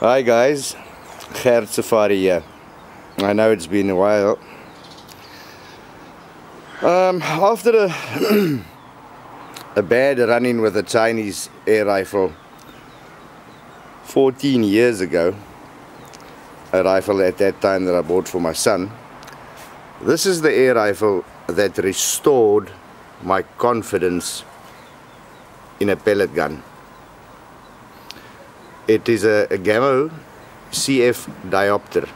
Hi guys, Gert Safari here. I know it's been a while. After a bad run-in with a Chinese air rifle 14 years ago, a rifle at that time that I bought for my son, this is the air rifle that restored my confidence in a pellet gun. It is a Gecado CF diopter.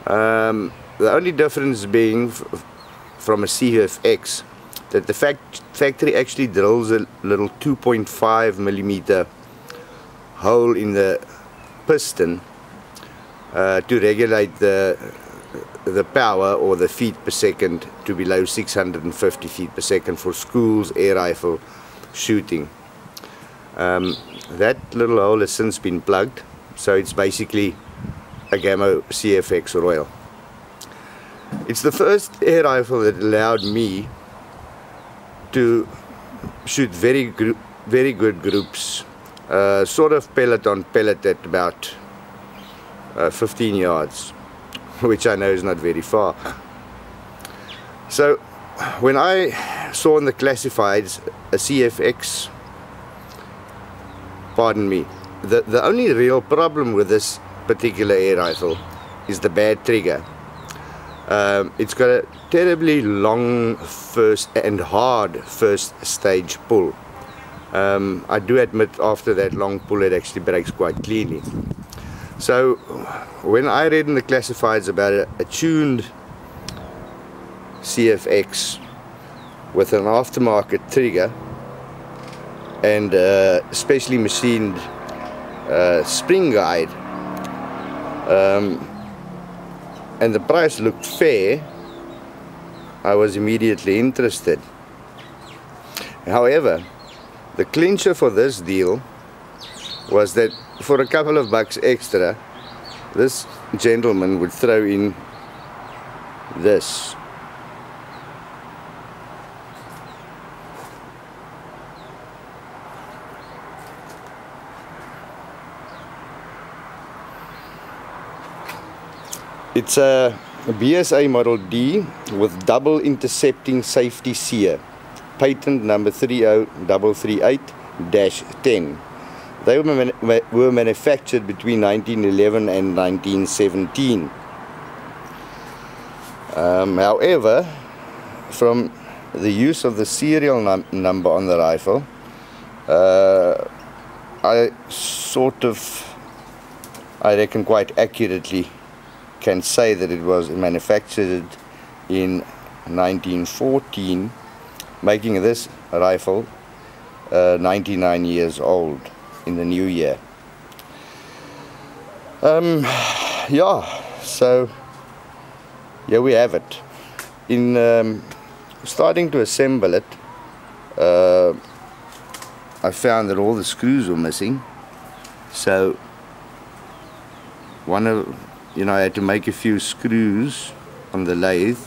The only difference being from a CFX that the factory actually drills a little 2.5 millimeter hole in the piston to regulate the power or the feet per second to below 650 feet per second for schools air rifle shooting. That little hole has since been plugged, so it's basically a Gecado CFX Royal. It's the first air rifle that allowed me to shoot very good groups, sort of pellet on pellet at about 15 yards, which I know is not very far. So when I saw in the classifieds a CFX, pardon me, the only real problem with this particular air rifle is the bad trigger. It's got a terribly long first and hard first stage pull. I do admit after that long pull it actually breaks quite cleanly. So when I read in the classifieds about a tuned CFX with an aftermarket trigger and specially machined spring guide, and the price looked fair, I was immediately interested. However, the clincher for this deal was that for a couple of bucks extra, this gentleman would throw in this. It's a BSA Model D with double intercepting safety sear, patent number 30338-10. They were manufactured between 1911 and 1917. However, from the use of the serial number on the rifle, I reckon quite accurately can say that it was manufactured in 1914, making this rifle 99 years old in the new year. Yeah, so here we have it. In starting to assemble it, I found that all the screws were missing, so I had to make a few screws on the lathe.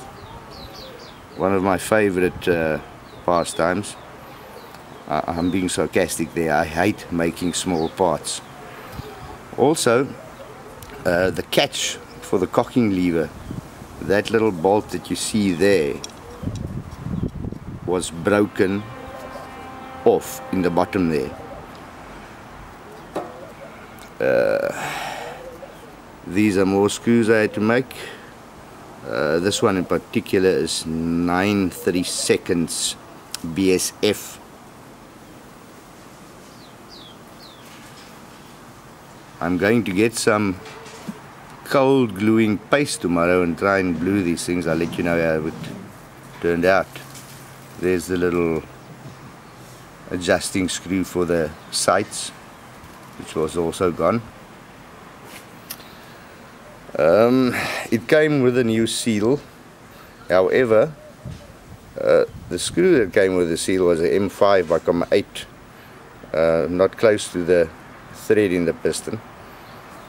One of my favorite pastimes. I'm being sarcastic there. I hate making small parts. Also, the catch for the cocking lever, that little bolt that you see there, was broken off in the bottom there. These are more screws I had to make. This one in particular is 9/32 BSF. I'm going to get some cold gluing paste tomorrow and try and glue these things. I'll let you know how it turned out. There's the little adjusting screw for the sights, which was also gone. It came with a new seal. However, the screw that came with the seal was a M5 by 8, not close to the thread in the piston,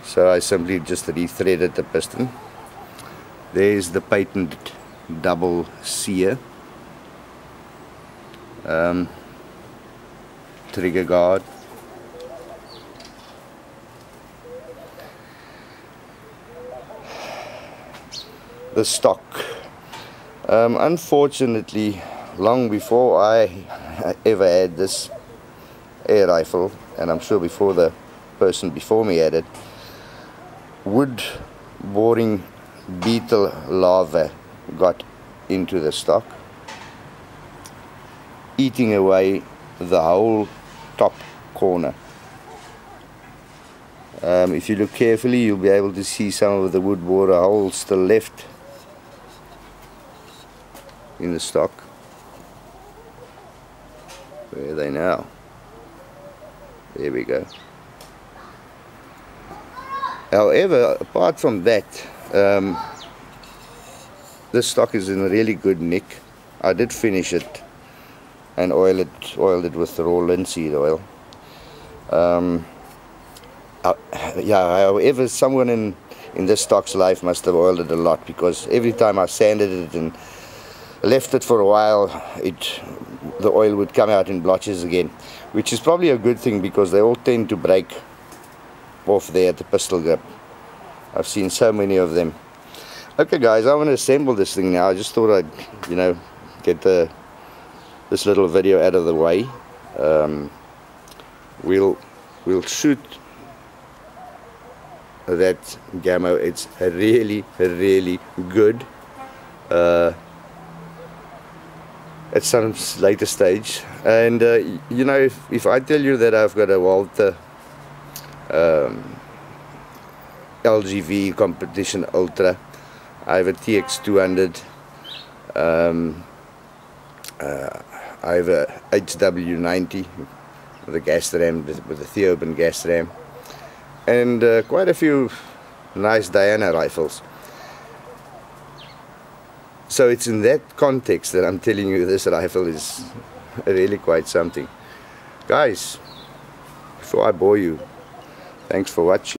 so I simply just rethreaded the piston. There's the patent double sear, trigger guard, the stock. Unfortunately, long before I ever had this air rifle, and I'm sure before the person before me had it, wood boring beetle larvae got into the stock, eating away the whole top corner. If you look carefully, you'll be able to see some of the wood borer holes still left in the stock. Where are they now? There we go. However, apart from that, this stock is in a really good nick. I did finish it and oiled it with raw linseed oil. Yeah, however, someone in this stock's life must have oiled it a lot, because every time I sanded it and left it for a while, the oil would come out in blotches again, which is probably a good thing, because they all tend to break off there at the pistol grip. I've seen so many of them. Okay guys, I want to assemble this thing now. I just thought I'd, you know, get this little video out of the way. We'll shoot that Gamo. It's really good at some later stage. And you know, if I tell you that I've got a Walter LGV Competition Ultra, I have a TX200, I have a HW90 with a gas ram, with a Theoben gas ram, and quite a few nice Diana rifles. So it's in that context that I'm telling you this rifle is really quite something. Guys, before I bore you, thanks for watching.